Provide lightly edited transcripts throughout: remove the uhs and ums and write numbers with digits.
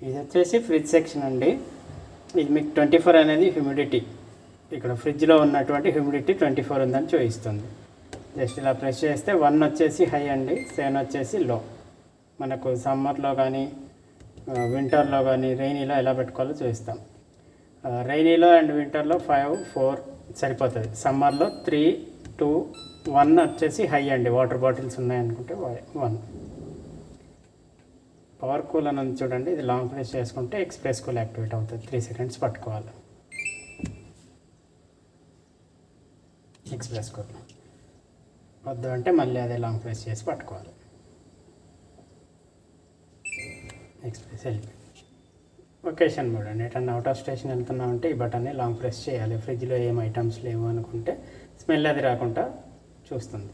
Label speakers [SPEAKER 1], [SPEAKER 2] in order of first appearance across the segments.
[SPEAKER 1] ఇది వచ్చేసి fridge section అండి. ఇది మీకు 24 అనేది హ్యూమిడిటీ, ఇక్కడ ఫ్రిడ్జ్లో ఉన్నటువంటి హ్యూమిడిటీ 24 ఉందని చూపిస్తుంది. జస్ట్ ఇలా ప్రెస్ చేస్తే 1 వచ్చేసి హై అండి, 7 వచ్చేసి లో. మనకు సమ్మర్లో కానీ వింటర్లో కానీ రైనీలో ఎలా పెట్టుకోవాలో చూపిస్తాం. రైనీలో అండ్ వింటర్లో 5, 4 సరిపోతుంది. సమ్మర్లో 3, 2, 1 వచ్చేసి హై అండి. వాటర్ బాటిల్స్ ఉన్నాయనుకుంటే 1. పవర్ కూల్ అని ఉంది చూడండి, ఇది లాంగ్ ప్రెస్ చేసుకుంటే ఎక్స్ప్రెస్ కూల్ యాక్టివేట్ అవుతుంది. 3 సెకండ్స్ పట్టుకోవాలి. ఎక్స్ప్రెస్ కూల్ వద్దు అంటే మళ్ళీ అదే లాంగ్ ప్రెస్ చేసి పట్టుకోవాలి. ఎక్స్ప్రెస్ వెళ్ళిపోయి లొకేషన్ మోడ్ అండి. ఎటన్నా అవుట్ ఆఫ్ స్టేషన్ వెళ్తున్నామంటే ఈ బటన్ని లాంగ్ ప్రెస్ చేయాలి. ఫ్రిడ్జ్లో ఏం ఐటమ్స్ లేవు అనుకుంటే స్మెల్ అది రాకుండా చూస్తుంది.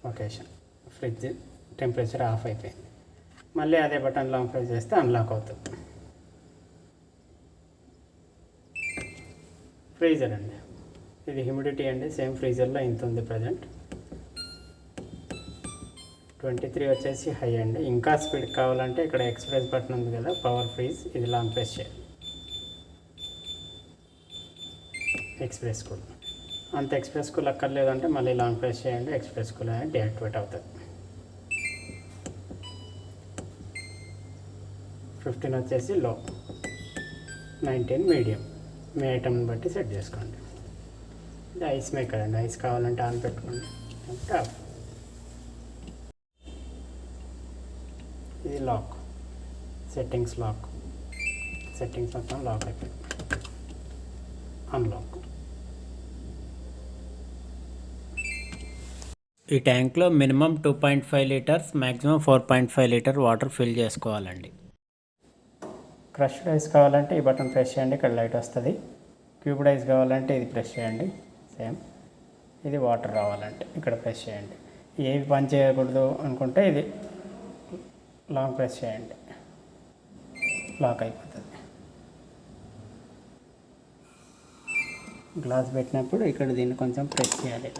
[SPEAKER 1] లొకేషన్ ఫ్రిడ్జ్ టెంపరేచర్ ఆఫ్ అయిపోయింది. మళ్ళీ అదే బటన్ లాంగ్ ప్రెస్ చేస్తే అన్లాక్ అవుతుంది. ఫ్రీజర్ అండి, ఇది హ్యూమిడిటీ అండి. సేమ్ ఫ్రీజర్లో ఇంత ఉంది ప్రజెంట్. 23 వచ్చేసి హై అండి. ఇంకా స్పీడ్ కావాలంటే ఇక్కడ ఎక్స్ప్రెస్ బటన్ ఉంది కదా, పవర్ ఫ్రీజ్, ఇది లాంగ్ ప్రెస్ చేయాలి. ఎక్స్ప్రెస్ కూల్ అంత ఎక్స్ప్రెస్ కూల్ అక్కర్లేదంటే మళ్ళీ లాంగ్ ప్రెస్ చేయండి. ఎక్స్ప్రెస్ కూల్ అనేది డియాక్టివేట్ అవుతుంది. 15 వచ్చేసి లో, 19 మీడియం. మీ ఐటమ్ని బట్టి సెట్ చేసుకోండి. ఇది ఐస్ మేకర్ అండి. ఐస్ కావాలంటే ఆన్ పెట్టుకోండి, ఆఫ్. ఇది లాక్, సెట్టింగ్స్ లాక్. సెట్టింగ్స్ మొత్తం లాక్ అయిపోయింది. అన్లాక్. ఈ ట్యాంక్లో minimum 2.5 litres, maximum 4.5 litre water fill చేసుకోవాలండి. క్రష్డ్ ఐస్ కావాలంటే ఈ బటన్ ప్రెస్ చేయండి, ఇక్కడ లైట్ వస్తుంది. క్యూబ్డ్ ఐస్ కావాలంటే ఇది ప్రెస్ చేయండి, సేమ్. ఇది వాటర్ రావాలంటే ఇక్కడ ప్రెస్ చేయండి. ఏవి పని చేయకూడదు అనుకుంటే ఇది లాంగ్ ప్రెస్ చేయండి, లాక్ అయిపోతుంది. గ్లాస్ పెట్టినప్పుడు ఇక్కడ దీన్ని కొంచెం ప్రెస్ చేయాలి.